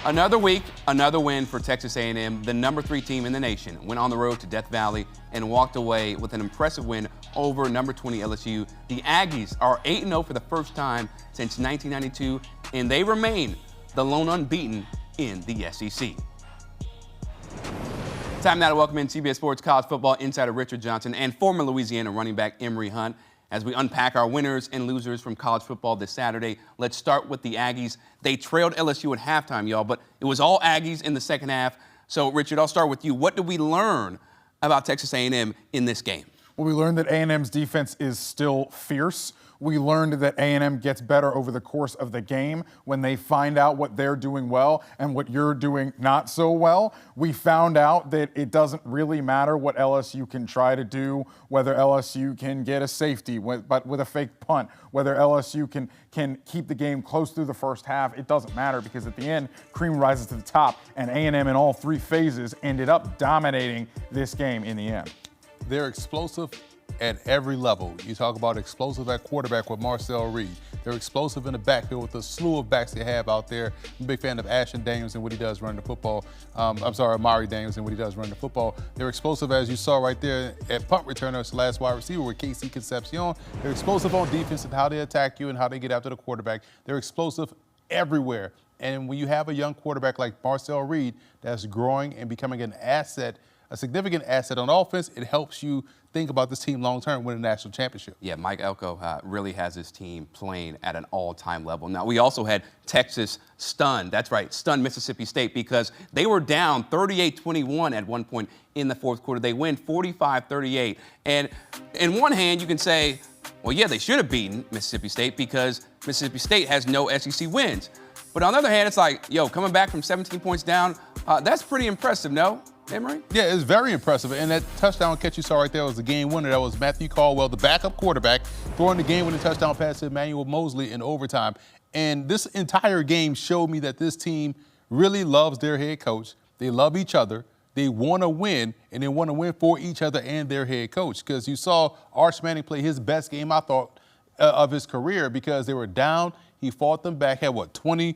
Another week, another win for Texas A&M. The number 3 team in the nation went on the road to Death Valley and walked away with an impressive win over number 20 LSU. The Aggies are 8-0 for the first time since 1992, and they remain the lone unbeaten in the SEC. Time now to welcome in CBS Sports college football insider Richard Johnson and former Louisiana running back Emory Hunt as we unpack our winners and losers from college football this Saturday. Let's start with the Aggies. They trailed LSU at halftime, y'all, but it was all Aggies in the second half. So, Richard, I'll start with you. What did we learn about Texas A&M in this game? Well, we learned that A&M's defense is still fierce. We learned that A&M gets better over the course of the game when they find out what they're doing well and what you're doing not so well. We found out that it doesn't really matter what LSU can try to do, whether LSU can get a safety but with a fake punt, whether LSU can keep the game close through the first half. It doesn't matter because at the end, cream rises to the top, and A&M in all 3 phases ended up dominating this game in the end. They're explosive at every level. You talk about explosive at quarterback with Marcel Reed. They're explosive in the backfield with the slew of backs they have out there. I'm a big fan of Ashton Daniels and what he does running the football. Amari Daniels and what he does running the football. They're explosive, as you saw right there, at punt returner, last wide receiver with Casey Concepcion. They're explosive on defense and how they attack you and how they get after the quarterback. They're explosive everywhere. And when you have a young quarterback like Marcel Reed that's growing and becoming an asset, a significant asset on offense, it helps you think about this team long-term win a national championship. Yeah, Mike Elko really has his team playing at an all-time level. Now, we also had Texas stunned Mississippi State because they were down 38-21 at one point in the fourth quarter. They win 45-38. And in one hand, you can say, well, yeah, they should have beaten Mississippi State because Mississippi State has no SEC wins. But on the other hand, it's like, yo, coming back from 17 points down, that's pretty impressive, no? Emory? Yeah, it's very impressive. And that touchdown catch you saw right there was the game winner. That was Matthew Caldwell, the backup quarterback, throwing the game-winning touchdown pass to Emmanuel Mosley in overtime. And this entire game showed me that this team really loves their head coach. They love each other. They want to win, and they want to win for each other and their head coach. Because you saw Arch Manning play his best game, I thought, of his career because they were down. He fought them back, had, 29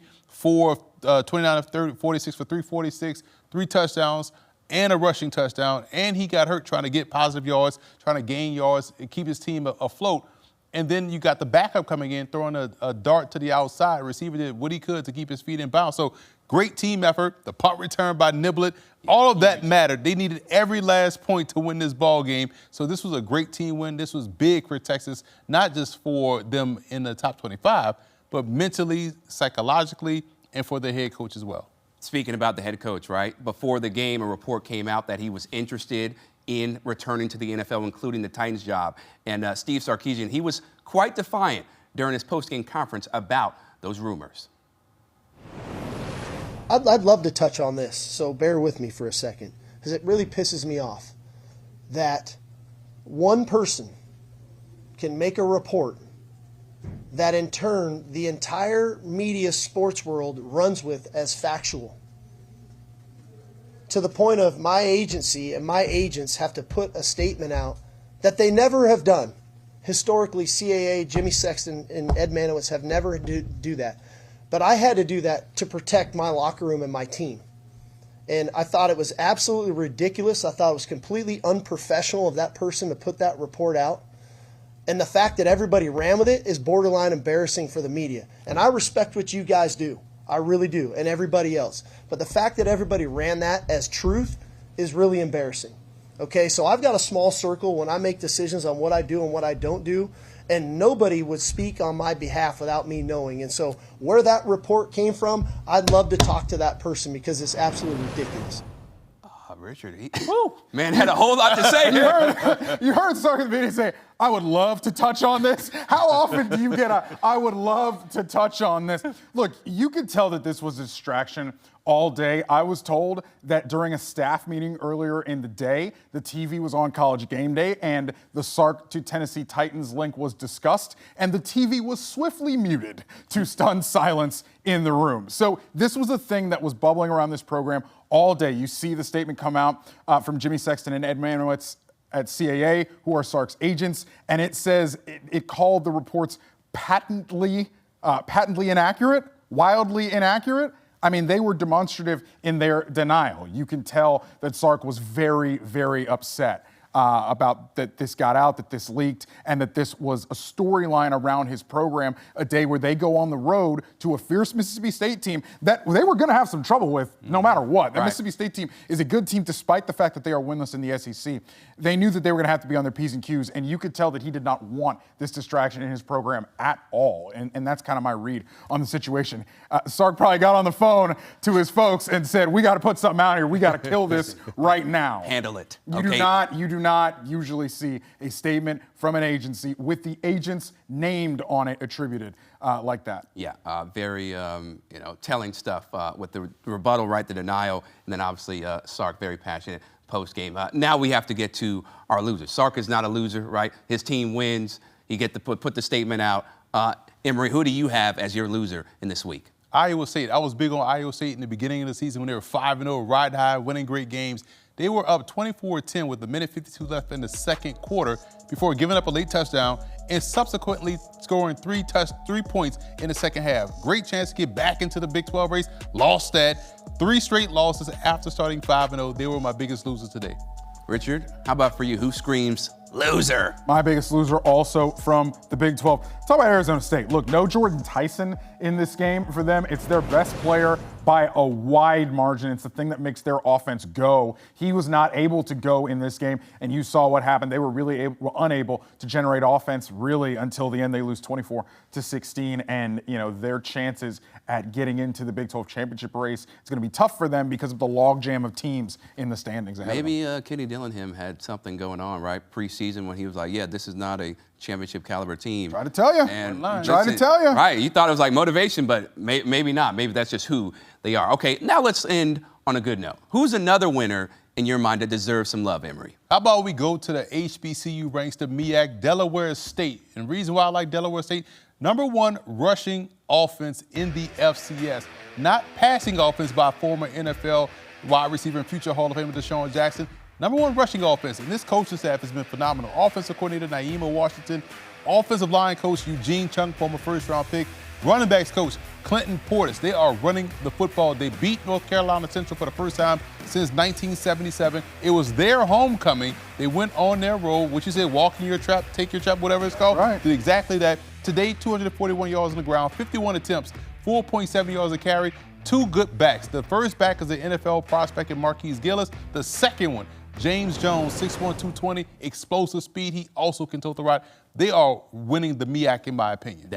of 30, 46 for 346, 3 touchdowns, and a rushing touchdown, and he got hurt trying to get positive yards, trying to gain yards and keep his team afloat. And then you got the backup coming in, throwing a dart to the outside. Receiver did what he could to keep his feet in bounds. So great team effort. The punt return by Niblett, all of that mattered. They needed every last point to win this ball game. So this was a great team win. This was big for Texas, not just for them in the top 25, but mentally, psychologically, and for their head coach as well. Speaking about the head coach, right? Before the game, a report came out that he was interested in returning to the NFL, including the Titans job. And Steve Sarkisian, he was quite defiant during his post-game conference about those rumors. I'd love to touch on this, so bear with me for a second, because it really pisses me off that one person can make a report that in turn the entire media sports world runs with as factual. To the point of my agency and my agents have to put a statement out that they never have done. Historically, CAA, Jimmy Sexton, and Ed Manowitz have never do that. But I had to do that to protect my locker room and my team. And I thought it was absolutely ridiculous. I thought it was completely unprofessional of that person to put that report out. And the fact that everybody ran with it is borderline embarrassing for the media. And I respect what you guys do. I really do, and everybody else. But the fact that everybody ran that as truth is really embarrassing. Okay, so I've got a small circle when I make decisions on what I do and what I don't do, and nobody would speak on my behalf without me knowing. And so where that report came from, I'd love to talk to that person because it's absolutely ridiculous. Richard, man, had a whole lot to say here. You heard Sarkisian say, I would love to touch on this. How often do you get I would love to touch on this? Look, you could tell that this was a distraction all day. I was told that during a staff meeting earlier in the day, the TV was on College Game Day and the Sark to Tennessee Titans link was discussed, and the TV was swiftly muted to stunned silence in the room. So this was a thing that was bubbling around this program all day. You see the statement come out from Jimmy Sexton and Ed Manowitz at CAA, who are Sark's agents, and it says it called the reports patently inaccurate, wildly inaccurate. I mean, they were demonstrative in their denial. You can tell that Sark was very, very upset about that this got out, that this leaked, and that this was a storyline around his program, a day where they go on the road to a fierce Mississippi State team that they were going to have some trouble with no matter what. The Mississippi State team is a good team despite the fact that they are winless in the SEC. They knew that they were going to have to be on their P's and Q's, and you could tell that he did not want this distraction in his program at all, and that's kind of my read on the situation. Sark probably got on the phone to his folks and said, we got to put something out here. We got to kill this right now. Handle it. You do not usually see a statement from an agency with the agents named on it attributed like that. Yeah, very telling stuff with the rebuttal, right, the denial, and then obviously Sark very passionate post-game. Now we have to get to our losers. Sark is not a loser, right? His team wins. You get to put the statement out. Emory, who do you have as your loser in this week? Iowa State. I was big on Iowa State in the beginning of the season when they were 5-0, riding high, winning great games. They were up 24-10 with a minute 52 left in the second quarter before giving up a late touchdown and subsequently scoring three points in the second half. Great chance to get back into the Big 12 race. Lost that. 3 straight losses after starting 5-0. They were my biggest losers today. Richard, how about for you? Who screams loser? My biggest loser also from the Big 12. Talk about Arizona State. Look, no Jordan Tyson in this game for them. It's their best player by a wide margin. It's the thing that makes their offense go. He was not able to go in this game, and you saw what happened. They were really unable to generate offense really until the end. They lose 24-16, and their chances at getting into the Big 12 championship race, it's going to be tough for them because of the logjam of teams in the standings. Maybe Kenny Dillingham had something going on, right? Preseason when he was like, yeah, this is not a championship caliber team. Try to tell you. Right, you thought it was like motivation, but maybe not. Maybe that's just who they are. Okay, now let's end on a good note. Who's another winner in your mind that deserves some love, Emory? How about we go to the HBCU ranks, the MEAC, Delaware State. And the reason why I like Delaware State, #1 rushing offense in the FCS. Not passing offense by former NFL wide receiver and future Hall of Famer Deshaun Jackson. #1 rushing offense, and this coaching staff has been phenomenal. Offensive coordinator Naima Washington, offensive line coach Eugene Chung, former first-round pick, running backs coach Clinton Portis. They are running the football. They beat North Carolina Central for the first time since 1977. It was their homecoming. They went on their road, which you said, walk in your trap, take your trap, whatever it's called. Right. Did exactly that. Today, 241 yards on the ground, 51 attempts, 4.7 yards a carry, 2 good backs. The first back is the NFL prospect in Marquise Gillis. The second one, James Jones, 6'1", 220, explosive speed. He also can tote the rock. They are winning the MEAC, in my opinion.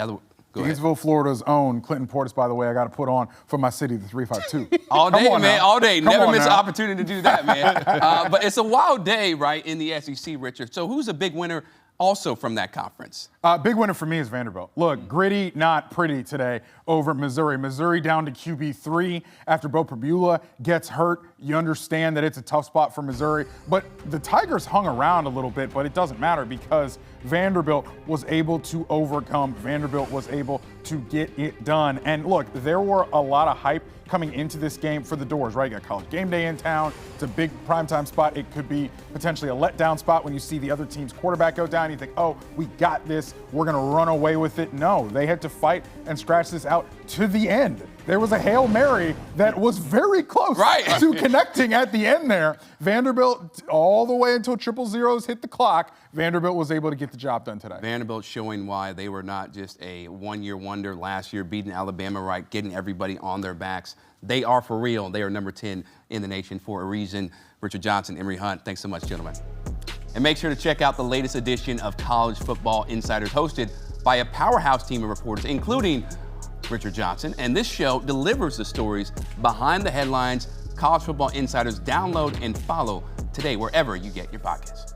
Gainesville, Florida's own Clinton Portis, by the way, I got to put on for my city, the 352. All day, man, now. all day. Come Never on miss an now. opportunity to do that, man. But it's a wild day, right, in the SEC, Richard. So who's a big winner also from that conference? Big winner for me is Vanderbilt. Look, gritty, not pretty today over Missouri. Missouri down to QB3 after Bo Pribula gets hurt. You understand that it's a tough spot for Missouri. But the Tigers hung around a little bit, but it doesn't matter because Vanderbilt was able to overcome. Vanderbilt was able to get it done. And look, there were a lot of hype coming into this game for the Doors, right? You got College Game Day in town. It's a big primetime spot. It could be potentially a letdown spot when you see the other team's quarterback go down. You think, oh, we got this. We're going to run away with it. No, they had to fight and scratch this out to the end. There was a Hail Mary that was very close to connecting at the end there. Vanderbilt, all the way until 000s hit the clock, Vanderbilt was able to get the job done today. Vanderbilt showing why they were not just a one-year wonder last year, beating Alabama, right, getting everybody on their backs. They are for real. They are number 10 in the nation for a reason. Richard Johnson, Emory Hunt, thanks so much, gentlemen. And make sure to check out the latest edition of College Football Insiders, hosted by a powerhouse team of reporters, including Richard Johnson. And this show delivers the stories behind the headlines. College Football Insiders, download and follow today wherever you get your podcasts.